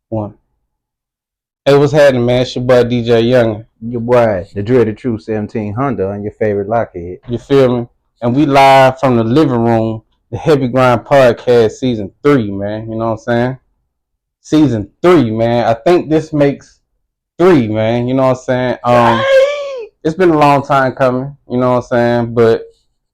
One. Hey, what's happening, man? It's your boy DJ Yungin. Your boy, the Dreaded True 17 Honda, and your favorite Lockhead. You feel me? And we live from the living room, the Heavy Grind Podcast Season 3, man. You know what I'm saying? Season 3, man. I think this makes 3, man. You know what I'm saying? It's been a long time coming, you know what I'm saying? But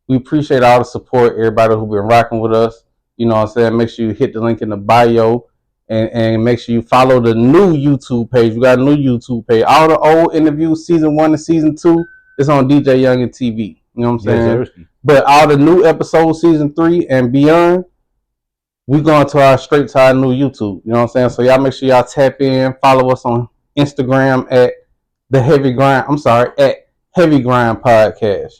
we appreciate all the support, everybody who's been rocking with us. You know what I'm saying? Make sure you hit the link in the bio. And make sure you follow the new YouTube page. We got a new YouTube page. All the old interviews, Season 1 and Season 2, it's on DJ Yungin TV. You know what I'm saying? Yes, but all the new episodes, Season 3 and beyond, we going to our straight to our new YouTube. You know what I'm saying? So y'all make sure y'all tap in. Follow us on Instagram at Heavy Grind Podcast.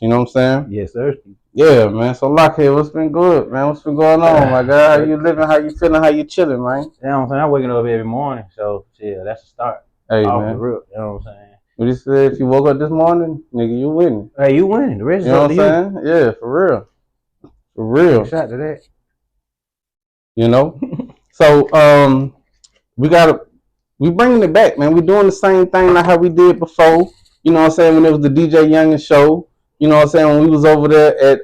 You know what I'm saying? Yes, sir. Yeah, man. So Lockhead, what's been good, man? What's been going on, my guy? How you living? How you feeling? How you chilling, man? You know what I'm saying? I'm waking up every morning, so yeah, that's a start. Hey, man. Real, you know what I'm saying? What you said? If you woke up this morning, nigga, you winning. Hey, you winning. The rest is up to you. You know what I'm saying? Yeah, for real. For real. Shout to that. You know? So, we bringing it back, man. We doing the same thing like how we did before. You know what I'm saying? When it was the DJ Yungin show. You know what I'm saying? When we was over there at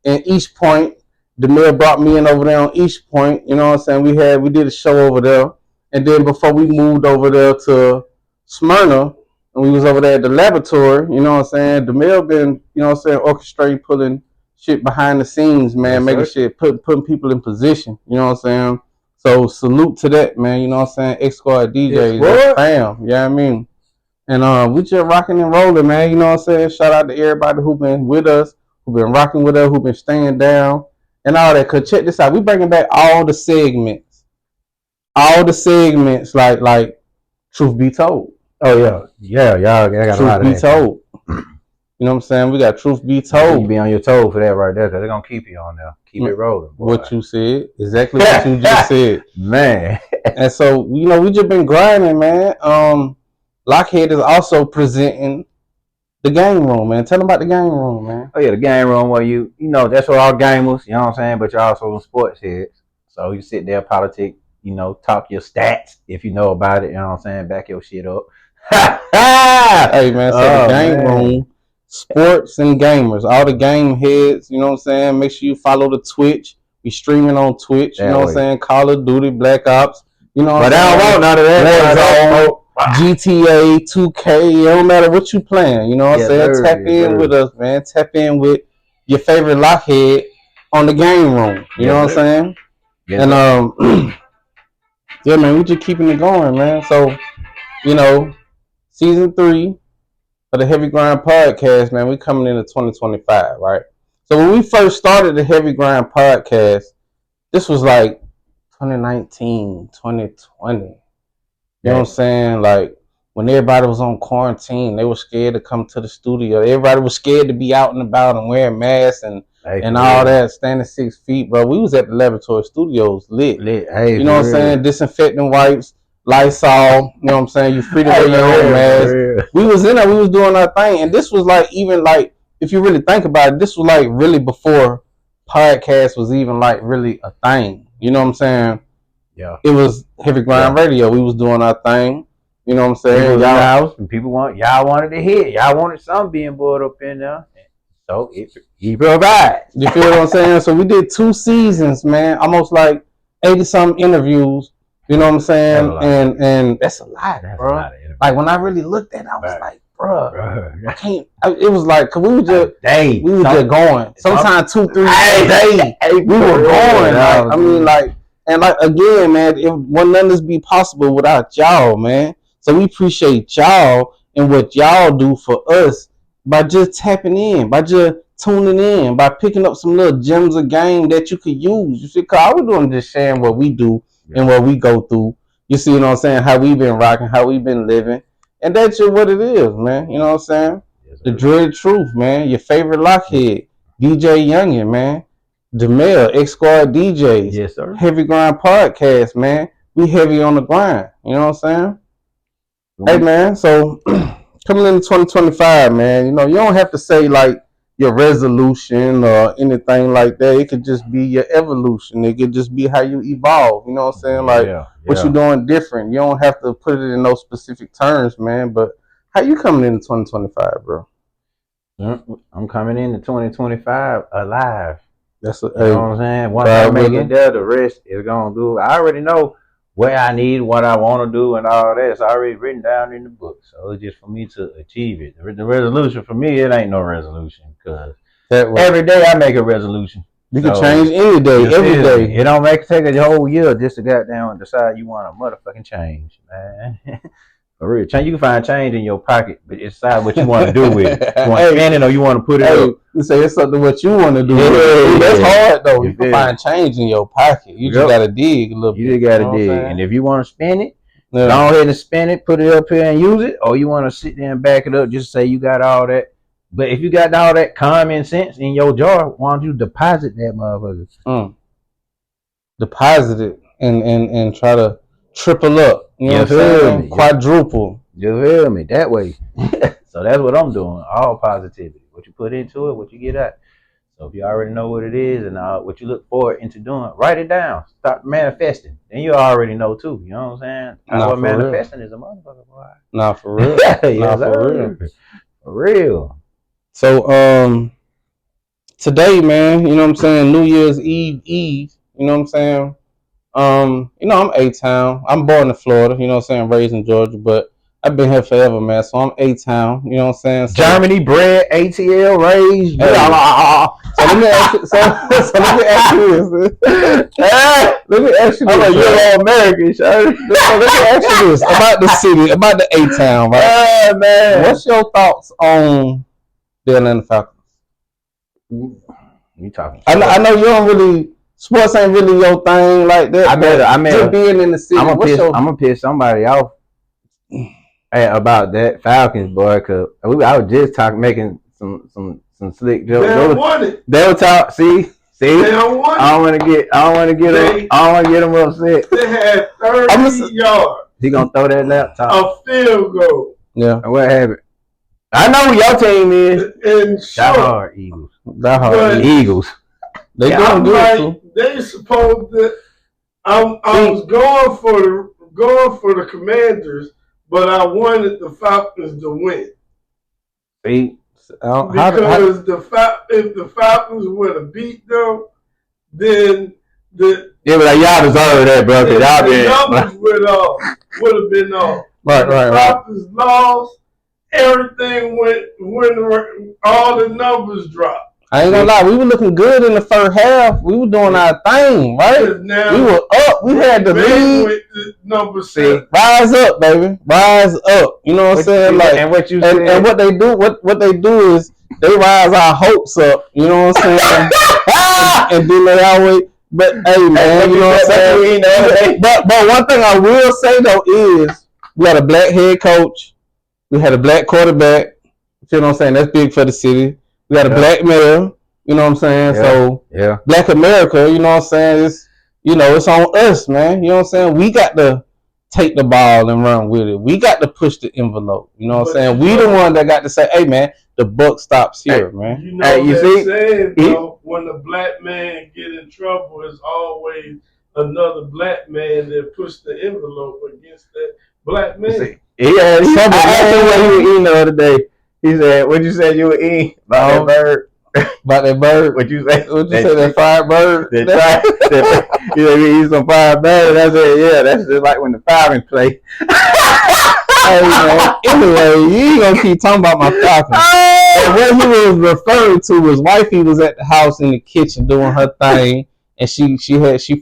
in East Point, DeMille brought me in over there on East Point. You know what I'm saying? We did a show over there. And then before we moved over there to Smyrna, and we was over there at the laboratory, you know what I'm saying? DeMille been, you know what I'm saying, orchestrating, pulling shit behind the snes, man, making shit, putting people in position. You know what I'm saying? So salute to that, man. You know what I'm saying? X-Squad DJs, yes, fam. You know what I mean? And we just rocking and rolling, man. You know what I'm saying? Shout out to everybody who been with us, who been rocking with us, who been staying down, and all that. Cause check this out, we bringing back all the segments, like Truth Be Told. Oh yeah, y'all got a lot of that. Truth Be Told. You know what I'm saying? We got Truth Be Told. You be on your toes for that right there, cause they're gonna keep you on there, keep it rolling. Boy. What you said, exactly what you just said, man. And so you know, we just been grinding, man. Lockhead is also presenting the game room, man. Tell them about the game room, man. Oh yeah, the game room where you know, that's for all gamers, you know what I'm saying? But you're also sports heads. So you sit there, politic, you know, talk your stats if you know about it, you know what I'm saying? Back your shit up. Hey man, so the game room, sports and gamers, all the game heads, you know what I'm saying? Make sure you follow the Twitch. We streaming on Twitch, you know what I'm saying? Call of Duty, Black Ops, you know what I'm saying? But I don't want none of that. GTA, 2K, it don't matter what you playing, you know what I'm saying? Tap in with us, man. Tap in with your favorite Lockhead on the game room. You know what I'm saying? And yeah, man, we just keeping it going, man. So, you know, Season 3 of the Heavy Grind Podcast, man, we coming into 2025, right? So when we first started the Heavy Grind Podcast, this was like 2019, 2020. You know what I'm saying? Like, when everybody was on quarantine, they were scared to come to the studio. Everybody was scared to be out and about and wearing masks and all that, standing 6 feet, bro. We was at the laboratory studios lit. Hey, you know what I'm saying? Disinfecting wipes, Lysol, you know what I'm saying? You free to wear your own mask. We was in there, we was doing our thing. And this was like, even like, if you really think about it, this was like really before podcast was even like really a thing. You know what I'm saying? Yeah, it was Heavy Grind Radio. We was doing our thing. You know what I'm saying? Y'all wanted to hear. Y'all wanted something being brought up in there. So he provides. You feel what I'm saying? So we did 2 seasons, man. Almost like 80-something interviews. You know what I'm saying? And that's a lot, bro. Like when I really looked at it, I was like, bro, I can't. It was like, cause we were just going. Sometimes 2-3 days. We were going. Like, I mean, like. And like again, man, it wouldn't let this be possible without y'all, man. So we appreciate y'all and what y'all do for us by just tapping in, by just tuning in, by picking up some little gems of game that you could use. You see, cause all we're doing is just sharing what we do and what we go through. You see what I'm saying? How we been rocking, how we been living, and that's just what it is, man. You know what I'm saying? Yes, the Dread Truth, man. Your favorite Lockhead, DJ Yungin, man. DeMille, X-Squad DJs. Yes, sir. Heavy Grind Podcast, man. We heavy on the grind. You know what I'm saying? Hey, man, so coming into 2025, man, you know, you don't have to say, like, your resolution or anything like that. It could just be your evolution. It could just be how you evolve. You know what I'm saying? Like what you doing different. You don't have to put it in those specific terms, man. But how you coming into 2025, bro? I'm coming into 2025 alive. That's you know what I'm saying. Once I make it there, the rest is gonna do. I already know where I need, what I want to do, and all that. It's already written down in the book. So it's just for me to achieve it. The resolution for me, it ain't no resolution because every day I make a resolution. You can change any day, every day. It don't take a whole year just to goddamn decide you want a motherfucking change, man. For real, change. You can find change in your pocket, but decide what you want to do with it. You want to spend it or you want to put it up. You say it's something what you want to do. Yeah, that's hard though. You can find change in your pocket. You just gotta dig a little bit. You just gotta dig, and if you want to spend it, go ahead and spend it. Put it up here and use it, or you want to sit there and back it up. Just say you got all that. But if you got all that common sense in your jar, why don't you deposit that motherfucker? Deposit it and try to triple up. You know what I'm saying? Quadruple. You feel me? That way. So that's what I'm doing. All positivity. What you put into it, what you get out. So if you already know what it is and what you look forward into doing, write it down. Start manifesting. Then you already know too. You know what I'm saying? What manifesting is a motherfucker, boy. Nah, for real. Nah, for real. For real. So today, man, you know what I'm saying? New Year's Eve, you know what I'm saying? You know, I'm A-Town. I'm born in Florida, you know what I'm saying, raised in Georgia, but I've been here forever, man. So I'm A-Town, you know what I'm saying? So, Germany bred, ATL raised. So let me ask you. So let me ask you this. Let me ask you this. I'm you're all American, so let me ask you this about the city, about the A-Town, right? Man. What's your thoughts on the Atlanta Falcons? You talking? I know you don't really. Sports ain't really your thing like that. I mean, just being in the city. I'm gonna piss somebody off about that Falcons, boy. Cause I was just making some slick jokes. They don't want it. They'll talk. See. They don't want it. I don't want to get them upset. They had 30 yards. He gonna throw that laptop. A field goal. Yeah. And what happened? I know who your team is. And Die hard Eagles. Die hard Eagles. They doing good too. They supposed that I was going for the Commanders, but I wanted the Falcons to win. See, because if the Falcons would have beat them, then but y'all deserve that, bro. The numbers would have been off. Right. Falcons lost. Everything went all the numbers dropped. I ain't gonna lie, we were looking good in the first half. We were doing our thing, right? Now, we were up. We had the lead. Number 6. Rise up, baby. Rise up. You know what I'm saying? Like, and what you and what they do, what they do is they rise our hopes up. You know what I'm saying? and then they always. But hey, man, you know what I'm saying? But one thing I will say though is we had a black head coach. We had a black quarterback. You know what I'm saying? That's big for the city. We got a black mayor, you know what I'm saying? So Black America, you know what I'm saying? It's on us, man. You know what I'm saying? We got to take the ball and run with it. We got to push the envelope. You know what I'm saying? We the one that got to say, hey man, the buck stops here, man. You know you see? Saying, though, when the black man get in trouble, it's always another black man that pushed the envelope against that black man. I asked him what he was eating the other day. He said, "What you said you were eating about that bird? About that bird? What you say? What you say? That fried bird? You said you eat some fried bird? I said, yeah, that's just like when the Falcons play." Hey man. Anyway, you ain't gonna keep talking about my Falcons. What he was referring to was wifey was at the house in the kitchen doing her thing, and she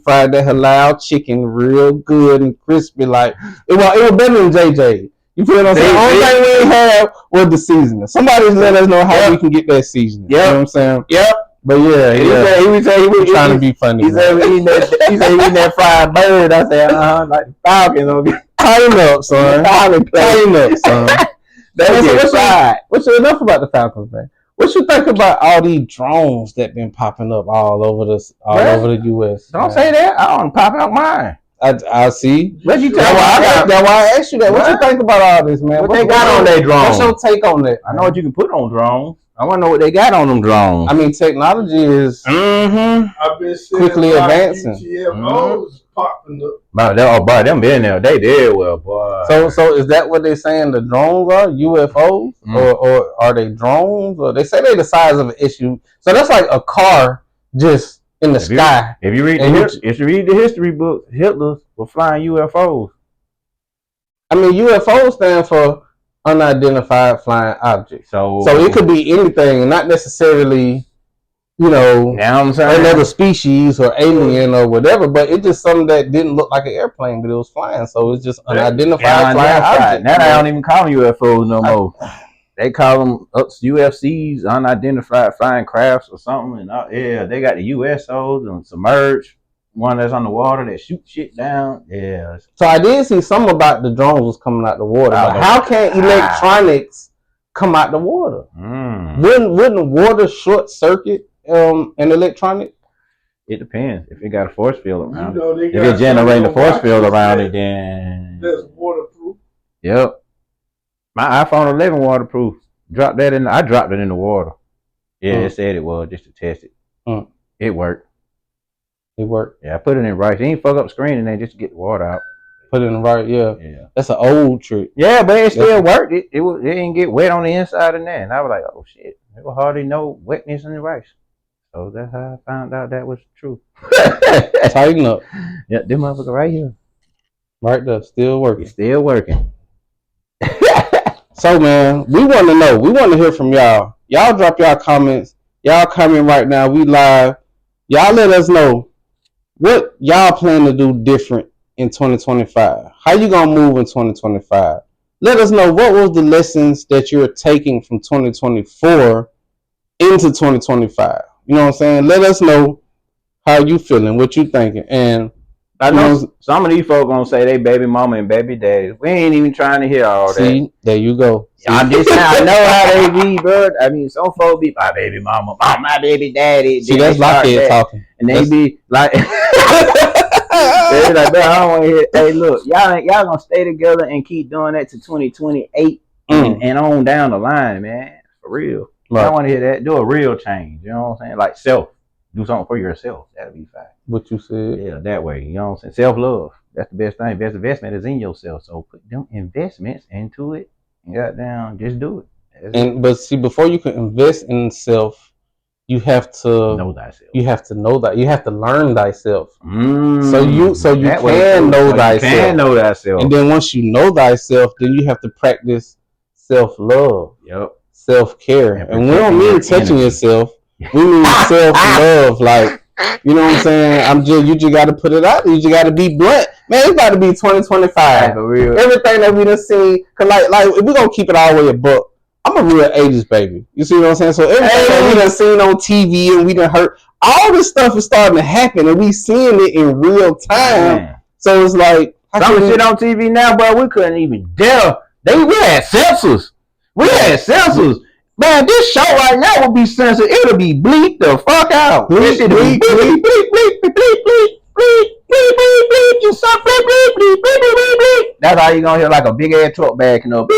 fried that halal chicken real good and crispy, like it was better than JJ. You feel what I'm saying? The only thing we ain't have was the seasoning. Somebody let us know how we can get that seasoning. You know what I'm saying? Yep. But he was trying to be funny. He said he eating that fried bird. I said, like the Falcons. Tighten up, son. Tighten up, son. What's enough about the Falcons, man? What you think about all these drones that been popping up all over the U.S.? Don't say that. I want to pop out mine. I see. What you that's why I asked you that. What you think about all this, man? What they got on their drones? What's your take on that? I know what you can put on drones. I want to know what they got on them drones. I mean, technology is I've been quickly advancing. UFOs popping up. Boy, them been there. They did well, boy. So is that what they're saying? The drones are UFOs, or are they drones? Or they say they're the size of an issue. So that's like a car just in the sky. If you read the history book, Hitler was flying UFOs. I mean, UFOs stand for unidentified flying object. So it could be anything, not necessarily, another species or alien or whatever, but it's just something that didn't look like an airplane, but it was flying. So it's just unidentified flying object. Now they don't even call them UFOs no more. They call them UFCs, unidentified flying crafts or something. And they got the USOs and submerged. One that's on the water that shoot shit down. Yeah. So I did see something about the drones was coming out the water. But how can electronics come out the water? Wouldn't water short circuit an electronic? It depends. If it got a force field around it. If it generating a force field around it, then that's waterproof. Yep. My iPhone 11 waterproof. I dropped it in the water. Yeah, it said it was just to test it. It worked. It worked. Yeah, I put it in rice. It ain't fuck up screen and they just get the water out. Put it in right, yeah. That's an old trick. Yeah, but it still worked. It didn't get wet on the inside and that. And I was like, oh shit, there was hardly no wetness in the rice. So that's how I found out that was true. Tighten up. Yeah, them motherfucker right here. Right there, still working. It's still working. So man, we want to know. We want to hear from y'all. Y'all drop y'all comments. Y'all comment right now. We live. Y'all let us know what y'all plan to do different in 2025. How you gonna move in 2025? Let us know what was the lessons that you're taking from 2024 into 2025. You know what I'm saying? Let us know how you feeling, what you thinking. And I know some of these folks gonna say they baby mama and baby daddy. We ain't even trying to hear all that. See, there you go. I'm just saying, I know how they be, bro. I mean, some folks be my baby mama, my baby daddy. See, that's Lockhead talking. And they be like, they be like, man, I don't want to hear. Hey, look, y'all gonna stay together and keep doing that to 2028 and on down the line, man. For real. Right. I want to hear that. Do a real change. You know what I'm saying? Like self. Do something for yourself. That'll be fine. What you said. Yeah, that way. You know what I'm saying? Self-love. That's the best thing. Best investment is in yourself. So put them investments into it and goddamn, just do it. But see, before you can invest in self, you have to know thyself. You have to know that. You have to learn thyself. So you that can know thyself. You can know thyself. And then once you know thyself, then you have to practice self-love. Yep. Self-care. And we don't mean touching yourself. We mean self-love. Like, you know what I'm saying? You just got to put it out there. You just got to be blunt. Man, it's about to be 2025. For real. Everything that we done seen. Cause like if we're going to keep it all the way a buck, I'm a real 80s baby. You see what I'm saying? So everything that we done seen on TV and we done heard, all this stuff is starting to happen and we seeing it in real time. Man. So it's like, some shit on TV now, bro, we couldn't even dare. We had censors. Man, this show right now will be censored. It'll be bleep the fuck out. Bleep, bleep, bleep, bleep, bleep, bleep, bleep, bleep, bleep, bleep, bleep, bleep, you suck, bleep, bleep, bleep, bleep, bleep, bleep. That's how you gonna hear like a big ass truck backing up. So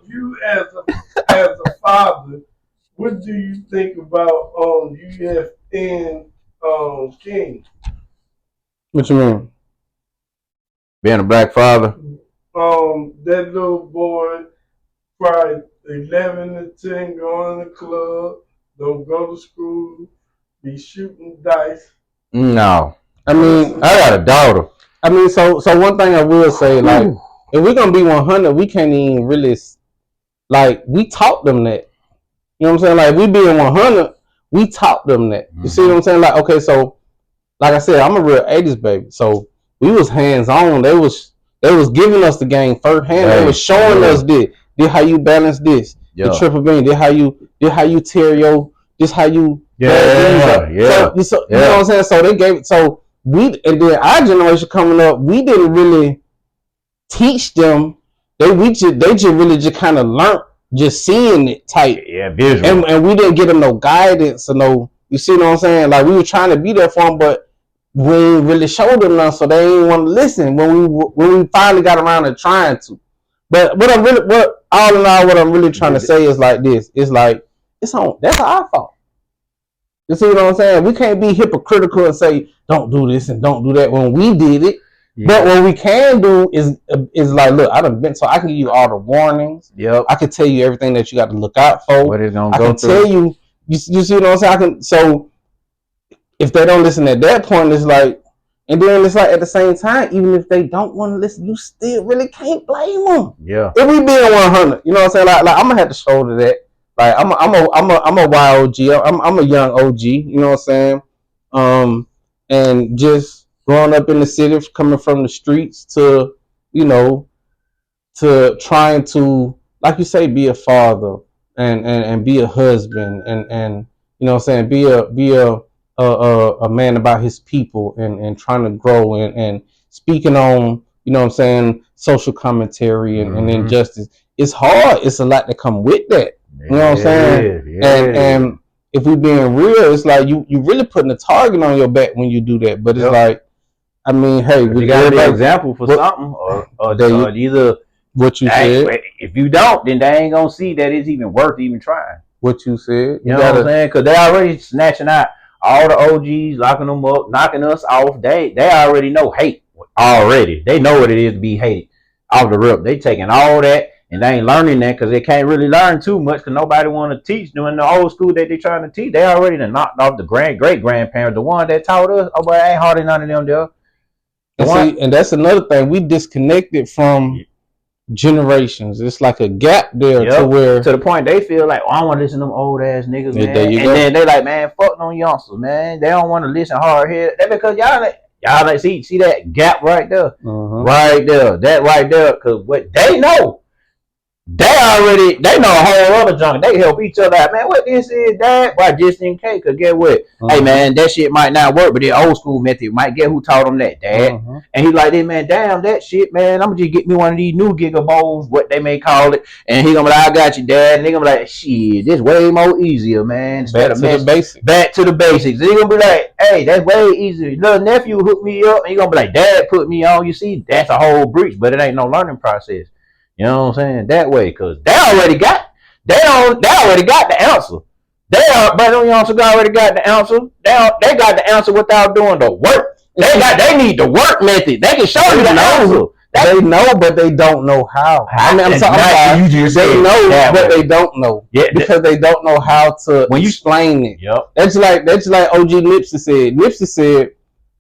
you as a father, what do you think about UFN King? What you mean? Being a black father. That little boy probably 11 to 10 going to the club, don't go to school, be shooting dice. No. I mean, I got a daughter. I mean, so one thing I will say, like, if we're going to be 100, we can't even really, like, we taught them that. You know what I'm saying? Like, we being 100, we taught them that. You see what I'm saying? Like, okay, so, like I said, I'm a real 80s baby. So, we was hands-on. They was giving us the game firsthand. They was showing us this. This how you balance this. The triple beam. This how you tear your. This how you. So, you know what I'm saying? So they gave it. So and then our generation coming up, we didn't really teach them. They just really kind of learned just seeing it type. Yeah, visual. And we didn't get them no guidance or no. You see what I'm saying? Like we were trying to be there for them, but we ain't really showed them nothing, so they ain't want to listen when we finally got around to trying to. But what all in all, what I'm really trying to say is like this. It's like that's our fault. You see what I'm saying? We can't be hypocritical and say don't do this and don't do that when we did it. Yeah. But what we can do is like, look, I done been, so I can give you all the warnings. Yep. I can tell you everything that you got to look out for. What it's gonna go through. I can tell you. You see what I'm saying? So if they don't listen at that point, it's like, and then it's like at the same time, even if they don't want to listen, you still really can't blame them. Yeah. If we being 100, you know what I'm saying? Like I'm gonna have to shoulder that. Like I'm a YOG. I'm a young OG. You know what I'm saying? And just growing up in the city, coming from the streets to, you know, to trying to, like you say, be a father and be a husband and you know what I'm saying, be a man about his people and trying to grow and speaking on, you know what I'm saying, social commentary and injustice. It's hard. It's a lot that come with that. You know what I'm saying? And if we being real, it's like you really putting a target on your back when you do that. But it's like, I mean, hey, you got to be an example for something, or either what you said. If you don't, then they ain't gonna see that it's even worth even trying. What you said, you know what I'm saying? Because they already snatching out all the OGs, locking them up, knocking us off. They already know hate already. They know what it is to be hated off the rip. They taking all that. And they ain't learning that because they can't really learn too much because nobody want to teach them in the old school that they trying to teach. They already done knocked off the great-grandparents, the one that taught us. Oh, boy, ain't hardly none of them there. And that's another thing. We disconnected from generations. It's like a gap there to where... To the point they feel like, oh, I want to listen to them old-ass niggas, man. Then they like, man, fuck them youngsters, man. They don't want to listen hard-headed. That's because y'all like, see that gap right there? Right there. That right there. Because what they know... They know a whole other junk. They help each other out. Man, what this is, that? Why, just in case. Because get what? Hey, man, that shit might not work, but the old school method might get who taught them that, Dad. And he's like, hey, man, damn, that shit, man. I'm going to just get me one of these new gigabowls, what they may call it. And he going to be like, I got you, Dad. And they going to be like, shit, this way more easier, man. Back to the basics. Back to the basics. And he going to be like, hey, that's way easier. Little nephew hooked me up. And he going to be like, Dad put me on. You see, that's a whole breach, but it ain't no learning process. You know what I'm saying? That way, because they already got the answer. Brother Youngster already got the answer. They got the answer without doing the work. They need the work method. They can show you the answer. They know, but they don't know how. I mean, I'm sorry. They know, but they don't know. Yeah, because they don't know how to explain it. Yep. That's like OG Nipsey said. Nipsey said,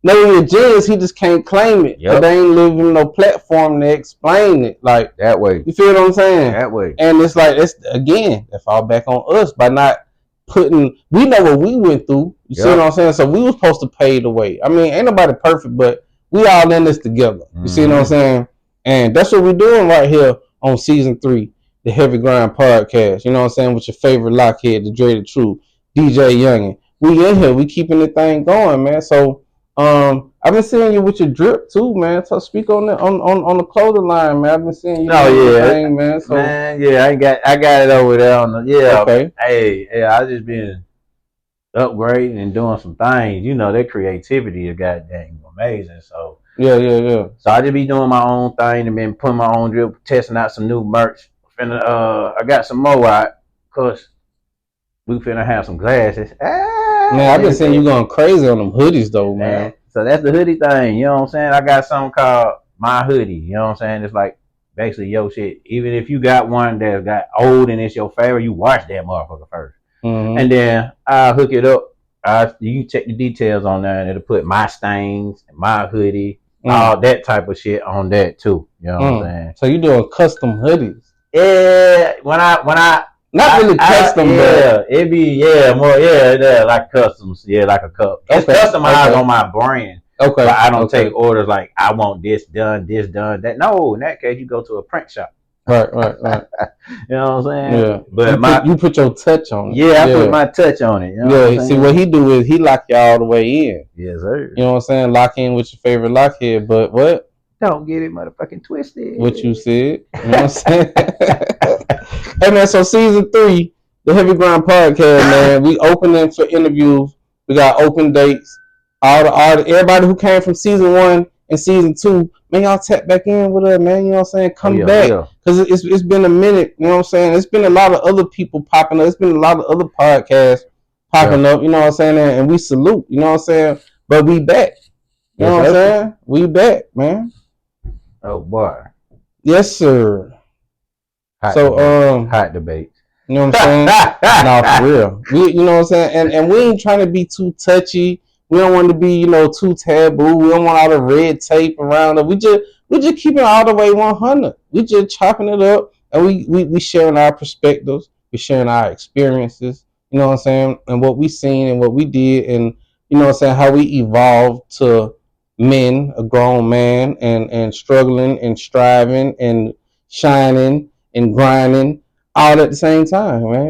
knowing your genius, he just can't claim it. Yep. They ain't living no platform to explain it. Like that way. You feel what I'm saying? That way. And it's like, that fall back on us by not putting, we know what we went through. You see what I'm saying? So we were supposed to pay the way. I mean, ain't nobody perfect, but we all in this together. You see what I'm saying? And that's what we're doing right here on season 3, the Heavy Grind Podcast. You know what I'm saying? With your favorite Lockhead, the Dre the Truth, DJ Yungin. We in here. We keeping the thing going, man. So I've been seeing you with your drip too, man. So speak on the on the clothing line, man. I've been seeing you. Thing, man. So man, yeah, I got it over there on the Okay. Hey, I just been upgrading and doing some things. You know, their creativity is goddamn amazing. So yeah. So I just be doing my own thing and been putting my own drip, testing out some new merch. I got some more out because we finna have some glasses. Man, I've been seeing you going crazy on them hoodies though, man. So that's the hoodie thing, you know what I'm saying? I got something called My Hoodie, you know what I'm saying? It's like basically your shit. Even if you got one that's got old and it's your favorite, you watch that motherfucker first. And then I'll hook it up. You can check the details on there and it'll put my stains, my hoodie, all that type of shit on that too. You know what I'm saying? So you doing custom hoodies? Yeah, when I not really custom, but it be more like customs, like a cup. It's customized on my brand. Okay, but I don't take orders like I want this done, that. No, in that case you go to a print shop. Right. You know what I'm saying? Yeah, but you put your touch on it. Yeah, I put my touch on it. You know see what he do is he lock you all the way in. Yes, sir. You know what I'm saying? Lock in with your favorite Lockhead, but what? Don't get it motherfucking twisted. What you said. You know what I'm saying? Hey man, so season 3, the Heavy Grind Podcast, man. We opening for interviews. We got open dates. Everybody who came from season 1 in season 2, man, y'all tap back in with her, man. You know what I'm saying? Come back. Yeah. Because it's been a minute, you know what I'm saying? It's been a lot of other people popping up. It's been a lot of other podcasts popping up, you know what I'm saying? And we salute, you know what I'm saying? But we back. You know what I'm saying? We back, man. Oh boy. Yes, sir. Hot debate. You know what I'm saying? No, for real. You know what I'm saying? And we ain't trying to be too touchy. We don't want to be, too taboo. We don't want all the red tape around it. We just keeping it all the way 100. We just chopping it up, and we sharing our perspectives. We sharing our experiences. You know what I'm saying? And what we seen and what we did, and you know what I'm saying, how we evolved to men, a grown man, and struggling and striving and shining and grinding all at the same time, man.